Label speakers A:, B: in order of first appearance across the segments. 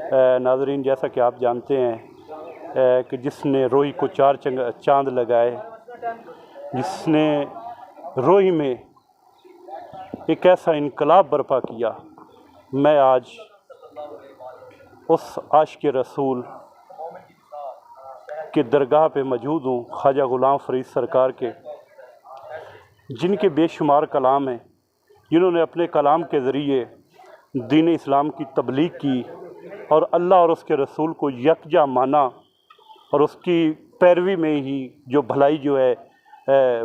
A: नाज़रीन, जैसा कि आप जानते हैं कि जिसने रोई को चार चांद लगाए, जिसने रोई में एक ऐसा इनकलाब बर्पा किया, मैं आज उस आशिक़ रसूल के दरगाह पे मौजूद हूँ, ख्वाजा ग़ुलाम फ़रीद सरकार के, जिनके बेशुमार कलाम हैं, जिन्होंने अपने कलाम के ज़रिए दीन इस्लाम की तबलीग की और अल्लाह और उसके रसूल को यकजा माना और उसकी पैरवी में ही जो भलाई जो है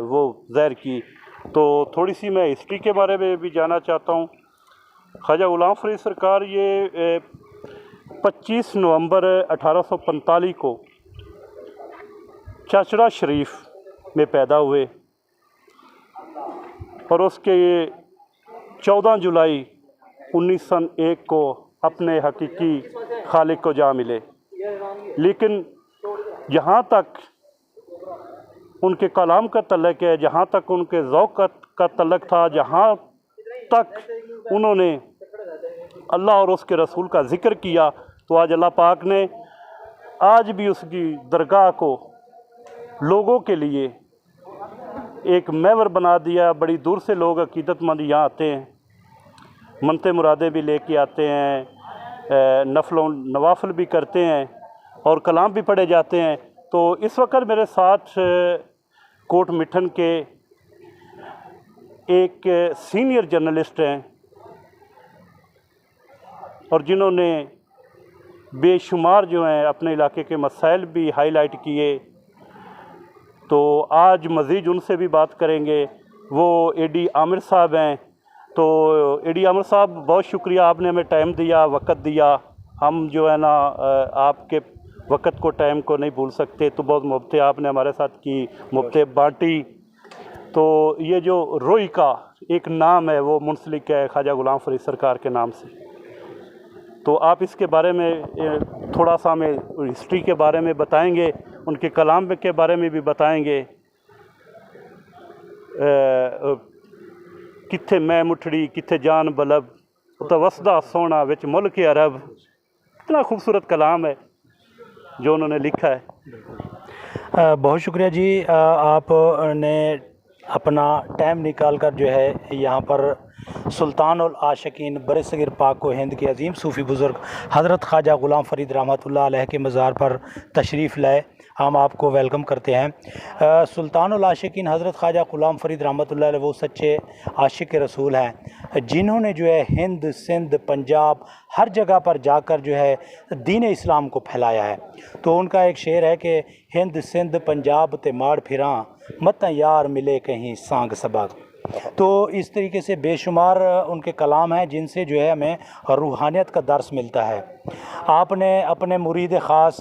A: वो ज़ाहिर की। तो थोड़ी सी मैं हिस्ट्री के बारे में भी जानना चाहता हूँ। ख्वाजा ग़ुलाम फ़रीद सरकार ये 25 नवंबर 1845 को चाचड़ा शरीफ में पैदा हुए और उसके 14 जुलाई 1901 को अपने हकीकी खालिक को जा मिले। लेकिन जहाँ तक उनके कलाम का तल्लुक़ है, जहाँ तक उनके ज़ौक़ का तल्लुक़ था, जहाँ तक उन्होंने अल्लाह और उसके रसूल का ज़िक्र किया, तो आज अल्लाह पाक ने आज भी उसकी दरगाह को लोगों के लिए एक महवर बना दिया। बड़ी दूर से लोग अक़ीदतमंद यहाँ आते हैं, मनते मुरादे भी लेके आते हैं, नफल नवाफिल भी करते हैं और कलाम भी पढ़े जाते हैं। तो इस वक्त मेरे साथ कोट मिठन के एक सीनियर जर्नलिस्ट हैं और जिन्होंने बेशुमार जो हैं अपने इलाके के मसाइल भी हाईलाइट किए। तो आज मज़ीद उनसे भी बात करेंगे। वो एडी आमिर साहब हैं। तो एडी आमिर साहब, बहुत शुक्रिया, आपने हमें टाइम दिया, वक़्त दिया। हम जो है ना आपके वक़्त को, टाइम को नहीं भूल सकते। तो बहुत मोहब्बतें आपने हमारे साथ की, मोहब्बतें बाँटी। तो ये जो रोई का एक नाम है वो मुंसलिक है ख्वाजा ग़ुलाम फ़रीद सरकार के नाम से। तो आप इसके बारे में थोड़ा सा हमें हिस्ट्री के बारे में बताएंगे, उनके कलाम के बारे में भी बताएंगे। कित्थे मैं मुठड़ी कित्थे जान बलब तो वसदा सोना विच मुल्क अरब, इतना खूबसूरत कलाम है जो उन्होंने लिखा है।
B: बहुत शुक्रिया जी, आपने अपना टाइम निकाल कर जो है यहाँ पर सुल्तानुल आशिकीन बरसग़ीर पाक व हिंद के अज़ीम सूफ़ी बुज़ुर्ग हज़रत ख्वाजा ग़ुलाम फ़रीद रहमतुल्लाह अलैह के मज़ार पर तशरीफ़ लाए। हम आपको वेलकम करते हैं। सुल्तानुल आशिकीन हज़रत ख्वाजा ग़ुलाम फ़रीद रहमतुल्लाह अलैह वो सच्चे आशिक़ रसूल हैं जिन्होंने जो है हिंद, सिंध, पंजाब हर जगह पर जाकर जो है दीन इस्लाम को फैलाया है। तो उनका एक शेर है कि हिंद, सिंध, पंजाब ते माड़ फिरां, मत यार मिले कहीं सांग सबक। तो इस तरीके से बेशुमार उनके कलाम हैं जिनसे जो है हमें रूहानियत का दर्स मिलता है। आपने अपने मुरीद ख़ास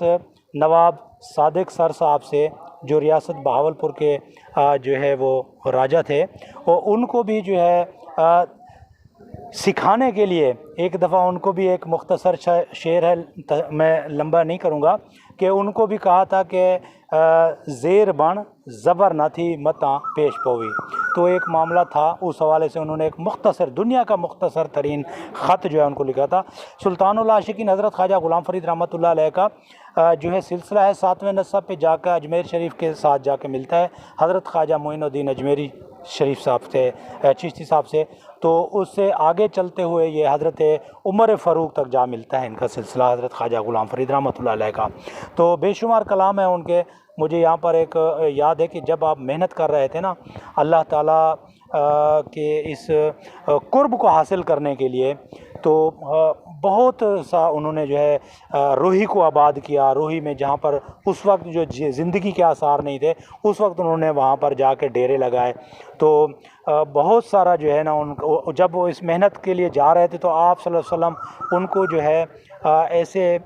B: नवाब सादिक सर साहब से, जो रियासत बहावलपुर के जो है वो राजा थे, और उनको भी जो है सिखाने के लिए एक दफ़ा उनको भी एक मुख्तसर शेर है, मैं लंबा नहीं करूँगा, कि उनको भी कहा था कि ज़ेर बन ज़बर न थी मता पेश पवी। तो एक मामला था, उस हवाले से उन्होंने एक मुख्तसर, दुनिया का मुख्तसर तरीन ख़त जो है उनको लिखा था। सुल्तानुल आशिकीन हज़रत ख्वाजा ग़ुलाम फ़रीद रहमतुल्लाह अलैह का जो है सिलसिला है 7वें नसब पे जाकर अजमेर शरीफ के साथ जाके मिलता है हज़रत ख्वाजा मोइनुद्दीन अजमेरी शरीफ साहब से, चिश्ती साहब से। तो उससे आगे चलते हुए ये हज़रत उमर फ़ारूक तक जा मिलता है इनका सिलसिला, हज़रत ख्वाजा ग़ुलाम फ़रीद रहमतुल्लाह अलैह का। तो बेशुमार कलाम है उनके। मुझे यहाँ पर एक याद है कि जब आप मेहनत कर रहे थे ना अल्लाह ताला के इस कुर्ब को हासिल करने के लिए, तो बहुत सा उन्होंने जो है रोही को आबाद किया। रोही में जहाँ पर उस वक्त जो ज़िंदगी के आसार नहीं थे, उस वक्त उन्होंने वहाँ पर जाके डेरे लगाए। तो बहुत सारा जो है ना उनको, जब वो इस मेहनत के लिए जा रहे थे तो आप सल्लल्लाहु अलैहि वसल्लम उनको जो है ऐसे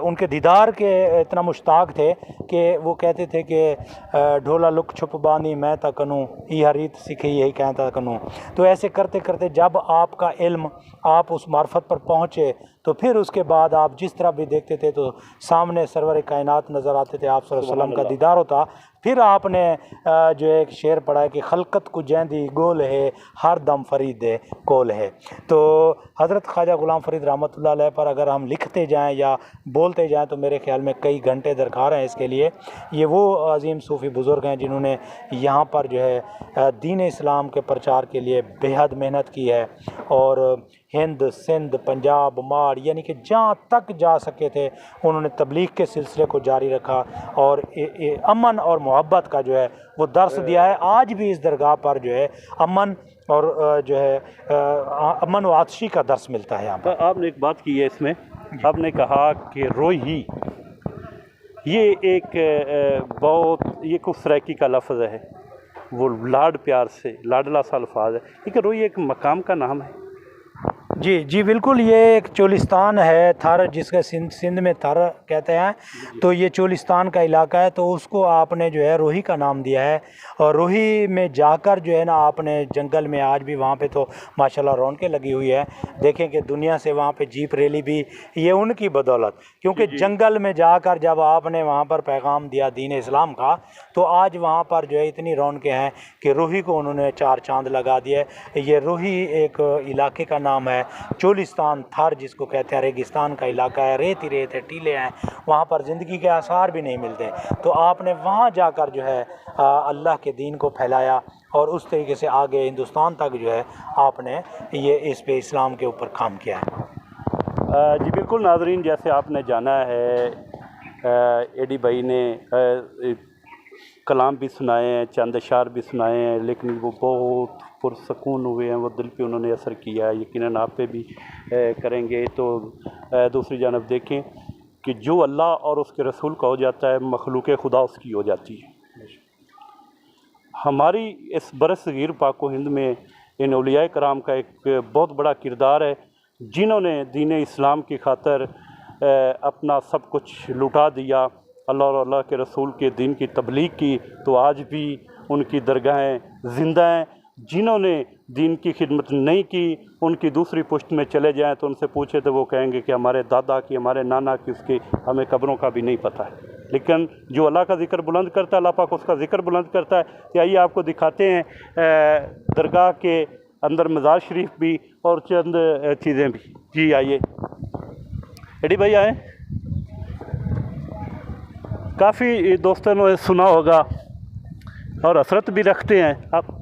B: उनके दीदार के इतना मुश्ताक थे कि वो कहते थे कि ढोला लुक छुप बानी मैं ता कनूँ यह रीत सीखे यही कहता कनूँ। तो ऐसे करते करते जब आपका इल्म, आप उस मार्फत पर पहुँचे तो फिर उसके बाद आप जिस तरह भी देखते थे तो सामने सरवर कायनात नज़र आते थे, आप सल्लल्लाहु अलैहि वसल्लम का दीदार होता। फिर आपने जो एक शेर पढ़ा है कि खलकत को जैंदी गोल है, हर दम फरीद कोल है। तो हज़रत ख्वाजा ग़ुलाम फ़रीद रहमतुल्लाह अलैह पर अगर हम लिखते जाएं या बोलते जाएं तो मेरे ख़्याल में कई घंटे दरकार हैं इसके लिए। ये वो अज़ीम सूफ़ी बुज़ुर्ग हैं जिन्होंने यहाँ पर जो है दीन इस्लाम के प्रचार के लिए बेहद मेहनत की है और हिंद, सिंध, पंजाब, माड़ यानी कि जहाँ तक जा सके थे उन्होंने तबलीग के सिलसिले को जारी रखा और अमन और मोहब्बत का जो है वो दर्स दिया है। आज भी इस दरगाह पर जो है अमन और जो है अमन व आतशी का दर्स मिलता है यहाँ पर।
A: आपने एक बात की है इसमें, आपने कहा कि रोही, ये एक बहुत ये कुछ सराइकी का लफ्ज़ है, वो लाड प्यार से लाडला सा अल्फाज है, लेकिन रोही एक मकाम का नाम है।
B: जी जी बिल्कुल, ये एक चोलिस्तान है, थर जिसका सिंध में थर कहते हैं, तो ये चोलिस्तान का इलाका है, तो उसको आपने जो है रोही का नाम दिया है। और रोही में जाकर जो है ना आपने जंगल में, आज भी वहाँ पे तो माशाल्लाह रौनकें लगी हुई है, देखें कि दुनिया से वहाँ पे जीप रैली भी ये उनकी बदौलत, क्योंकि जंगल में जाकर जब आपने वहाँ पर पैगाम दिया दीन इस्लाम का, तो आज वहाँ पर जो है इतनी रौनकें हैं कि रोही को उन्होंने चार चांद लगा दिए। ये रोही एक इलाके का नाम है, चोलिस्तान थर जिसको कहते हैं, रेगिस्तान का इलाका है, रेत ही रेत है, टीले हैं, वहाँ पर ज़िंदगी के आसार भी नहीं मिलते। तो आपने वहाँ जाकर जो है अल्लाह के दीन को फैलाया और उस तरीके से आगे हिंदुस्तान तक जो है आपने ये इस पे इस्लाम के ऊपर काम किया है।
A: जी बिल्कुल नाज़रीन, जैसे आपने जाना है एडी भाई ने कलाम भी सुनाए हैं, चंद अशार भी सुनाए हैं, लेकिन वो बहुत पुरसकून हुए हैं, वो दिल पे उन्होंने असर किया है, यकीनन आप पे भी करेंगे। तो दूसरी जानब देखें कि जो अल्लाह और उसके रसूल का हो जाता है, मखलूक खुदा उसकी हो जाती है। हमारी इस बरसगीर पाक व हिंद में इन औलिया कराम का एक बहुत बड़ा किरदार है, जिन्होंने दीन इस्लाम की खातर अपना सब कुछ लुटा दिया, अल्लाह और अल्लाह के रसूल के दीन की तबलीग की। तो आज भी उनकी दरगाहें ज़िंदा हैं। जिन्होंने दीन की खिदमत नहीं की, उनकी दूसरी पुश्त में चले जाएं तो उनसे पूछे तो वो कहेंगे कि हमारे दादा की, हमारे नाना की, उसकी हमें कब्रों का भी नहीं पता है। लेकिन जो अल्लाह का ज़िक्र बुलंद करता है, अल्लाह पाक उसका ज़िक्र बुलंद करता है। तो आइए आपको दिखाते हैं दरगाह के अंदर मज़ार शरीफ भी और चंद चीज़ें भी। जी आइए एडी भाई आए। काफ़ी दोस्तों ने सुना होगा और हसरत भी रखते हैं, आप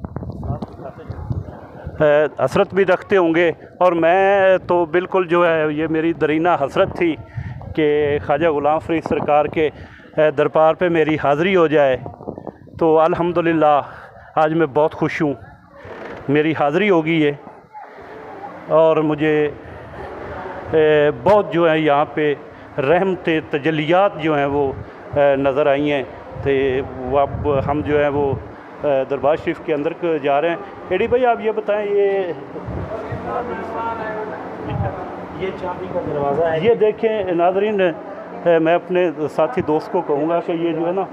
A: हसरत भी रखते होंगे, और मैं तो बिल्कुल जो है ये मेरी दरीना हसरत थी कि ख्वाजा ग़ुलाम फ़रीद सरकार के दरबार पे मेरी हाज़िरी हो जाए। तो अल्हम्दुलिल्लाह आज मैं बहुत खुश हूँ, मेरी हाज़िरी हो गई है और मुझे बहुत जो है यहाँ पे रहमतें तजलियात जो हैं वो नज़र आई हैं। तो अब हम जो है वो दरबार शरीफ के अंदर जा रहे हैं। एडी भाई आप ये बताएं, ये
B: चाबी का दरवाज़ा है,
A: ये देखें नाज़रीन, मैं अपने साथी दोस्त को कहूँगा कि ये जो है ना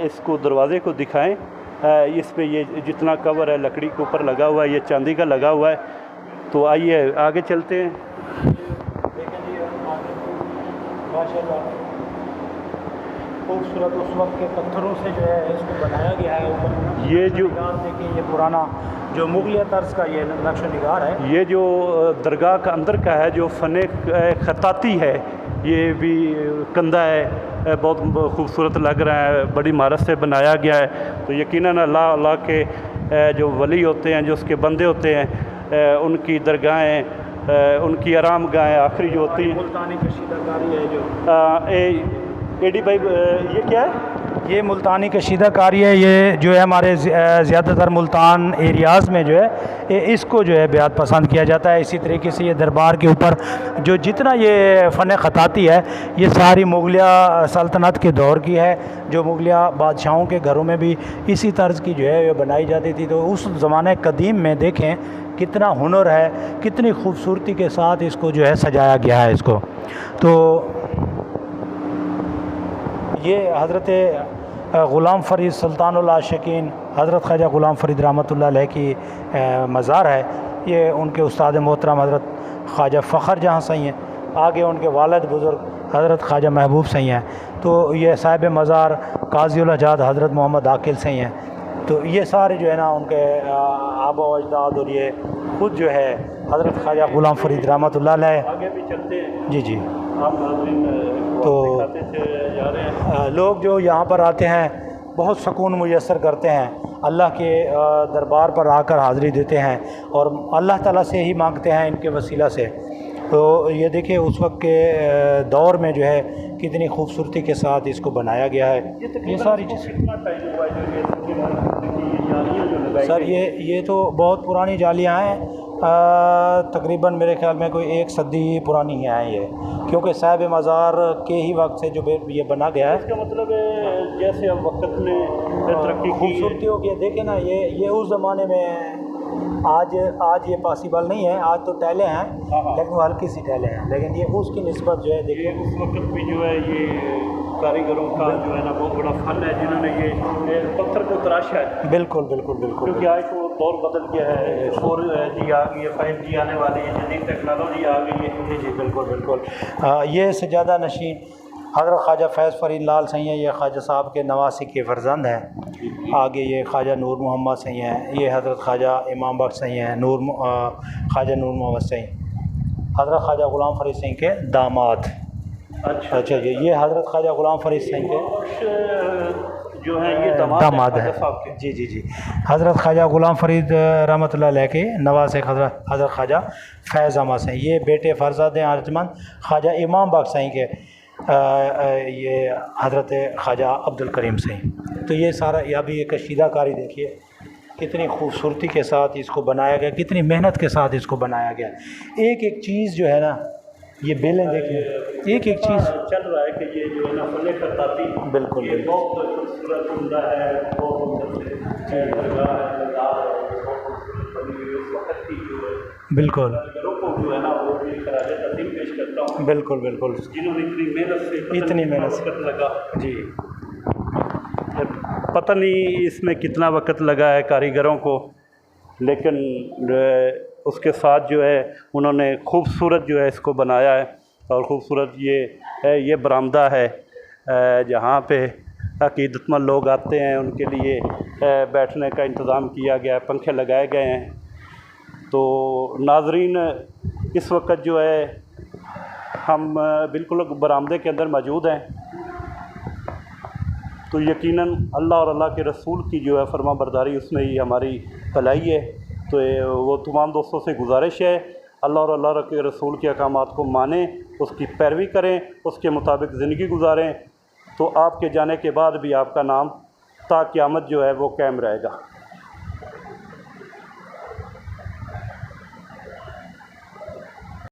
A: इसको दरवाज़े को दिखाएं। इस पे ये जितना कवर है लकड़ी के ऊपर लगा हुआ है, ये चांदी का लगा हुआ है। तो आइए आगे चलते हैं।
B: माशाल्लाह खूबसूरत उस वक्त के पत्थरों से जो है इसको बनाया गया है। ऊपर
A: ये जो
B: देखिए, ये पुराना जो मुगलिया तर्ज का ये नक्श निगार है।
A: ये जो दरगाह का अंदर का है, जो फ़न खताती है, ये भी कंधा है, बहुत खूबसूरत लग रहा है, बड़ी महारत से बनाया गया है। तो यकीनन अल्लाह के जो वली होते हैं, जो उसके बंदे होते हैं, उनकी दरगाहें, उनकी आराम गाहें आखिरी जो होती हैं।
B: मुल्तानी कशीदाकारी है जो
A: एडी भाई ये क्या है?
B: ये मुल्तानी कशीदाकारी है। ये जो है हमारे ज़्यादातर मुल्तान एरियाज़ में जो है इसको जो है बेहद पसंद किया जाता है। इसी तरीके से ये दरबार के ऊपर जो जितना ये फ़न ख़ताती है, ये सारी मुगलिया सल्तनत के दौर की है, जो मुगलिया बादशाहों के घरों में भी इसी तर्ज की जो है ये बनाई जाती थी। तो उस ज़माने कदीम में देखें कितना हुनर है, कितनी खूबसूरती के साथ इसको जो है सजाया गया है इसको। तो ये हज़रत ग़ुलाम फ़रीद सुल्तानुल आशिकीन हज़रत ख्वाजा ग़ुलाम फ़रीद रहमतुल्लाह अलैह की मज़ार है। ये उनके उस्ताद मोहतरम हज़रत ख्वाजा फ़खर जहाँ सही हैं, आगे उनके वालिद बुज़ुर्ग हज़रत ख्वाजा महबूब सही हैं। तो ये साहिब मज़ार काज़ी उल हजात हज़रत मोहम्मद आकिल सही हैं। तो ये सारे जो है ना उनके आबा व अजदाद, और ये ख़ुद जो है हज़रत ख्वाजा ग़ुलाम फ़रीद रहमतुल्लाह अलैह।
A: आगे भी चलते हैं।
B: जी जी।
A: आप नाज़रीन
B: तो
A: दिखाते चले जा रहे हैं।
B: लोग जो यहाँ पर आते हैं बहुत सुकून मुयस्सर करते हैं, अल्लाह के दरबार पर आकर हाज़िरी देते हैं और अल्लाह ताला से ही मांगते हैं इनके वसीला से। तो ये देखिए उस वक्त के दौर में जो है कितनी खूबसूरती के साथ इसको बनाया गया है। ये सारी चीज़ें
A: कितना टाइम हुआ है जो ये जालियाँ जो लगाई
B: सर
A: गई?
B: ये तो बहुत पुरानी जालियाँ हैं, तकरीबन मेरे ख्याल में कोई 1 सदी पुरानी हैं ये, क्योंकि साहिब मज़ार के ही वक्त से जो ये बना गया है।
A: इसका मतलब है जैसे अब वक्त ने तरक्की की,
B: खूबसूरती हो गई। देखे ना ये उस ज़माने में, आज ये पॉसिबल नहीं है, आज तो टहले हैं लेकिन वो हल्की सी टहले हैं, लेकिन ये उसकी निस्बत जो है देखिए
A: उस वक्त भी जो है ये कारीगरों का जो है ना बहुत बड़ा फन है जिन्होंने ये पत्थर को तराशा है।
B: बिल्कुल बिल्कुल बिल्कुल।
A: क्योंकि आज तो दौर बदल गया है, 4G आ गई है, 5G आने वाली है, जदीद टेक्नोलॉजी आ गई है।
B: जी जी बिल्कुल बिल्कुल। ये सजादा नशीन हज़रत ख्वाजा फैज़ फ़रीद लाल सही हैं, ये ख्वाजा साहब के नवासी के फ़र्जंद हैं। आगे ये ख्वाजा नूर मोहम्मद सही हैं, ये हज़रत ख्वाजा इमाम बख्श सही हैं, ख्वाजा नूर मोहम्मद सही, हज़रत ख्वाजा ग़ुलाम फ़रीद सिंह के दामाद। अच्छा ये हज़रत ख्वाजा ग़ुलाम फ़रीद सिंह के
A: जो है ये
B: दामाद है। जी जी जी। हज़रत ख्वाजा ग़ुलाम फ़रीद रहमतुल्लाह अलैह के नवासे हज़रत ख्वाजा फैज़ अहमद सही, ये बेटे फ़रज़ाद हैं अर्जमंद ख्वाजा इमाम बख्श सही के, ये हज़रत ख्वाजा अब्दुल करीम सही। तो ये सारा यह भी एक कशीदाकारी देखिए कितनी खूबसूरती के साथ इसको बनाया गया, कितनी मेहनत के साथ इसको बनाया गया। एक एक चीज़ जो है ना, ये बेलें देखिए, एक एक चीज़
A: चल रहा है कि ये जो है ना फले खताती
B: बिल्कुल
A: ये बहुत खूबसूरत उम्दा है,
B: बिल्कुल
A: जो है ना वो खराज तक़दीम पेश करता हूँ।
B: बिल्कुल बिल्कुल।
A: जिन्होंने
B: इतनी मेहनत से
A: लगा
B: जी,
A: पता नहीं इसमें कितना वक्त लगा है कारीगरों को, लेकिन उसके साथ जो है उन्होंने खूबसूरत जो है इसको बनाया है। और ख़ूबसूरत ये है, ये बरामदा है जहाँ पे अक़ीदतमंद लोग आते हैं, उनके लिए बैठने का इंतज़ाम किया गया है, पंखे लगाए गए हैं। तो नाज़रीन इस वक्त जो है हम बिल्कुल बरामदे के अंदर मौजूद हैं। तो यकीनन अल्लाह और अल्लाह के रसूल की जो है फरमा बरदारी उसमें ही हमारी भलाई है। तो वो तमाम दोस्तों से गुजारिश है अल्लाह और अल्लाह के रसूल के अहकामात को मानें, उसकी पैरवी करें, उसके मुताबिक ज़िंदगी गुजारें, तो आपके जाने के बाद भी आपका नाम ता क़यामत जो है वो कायम रहेगा।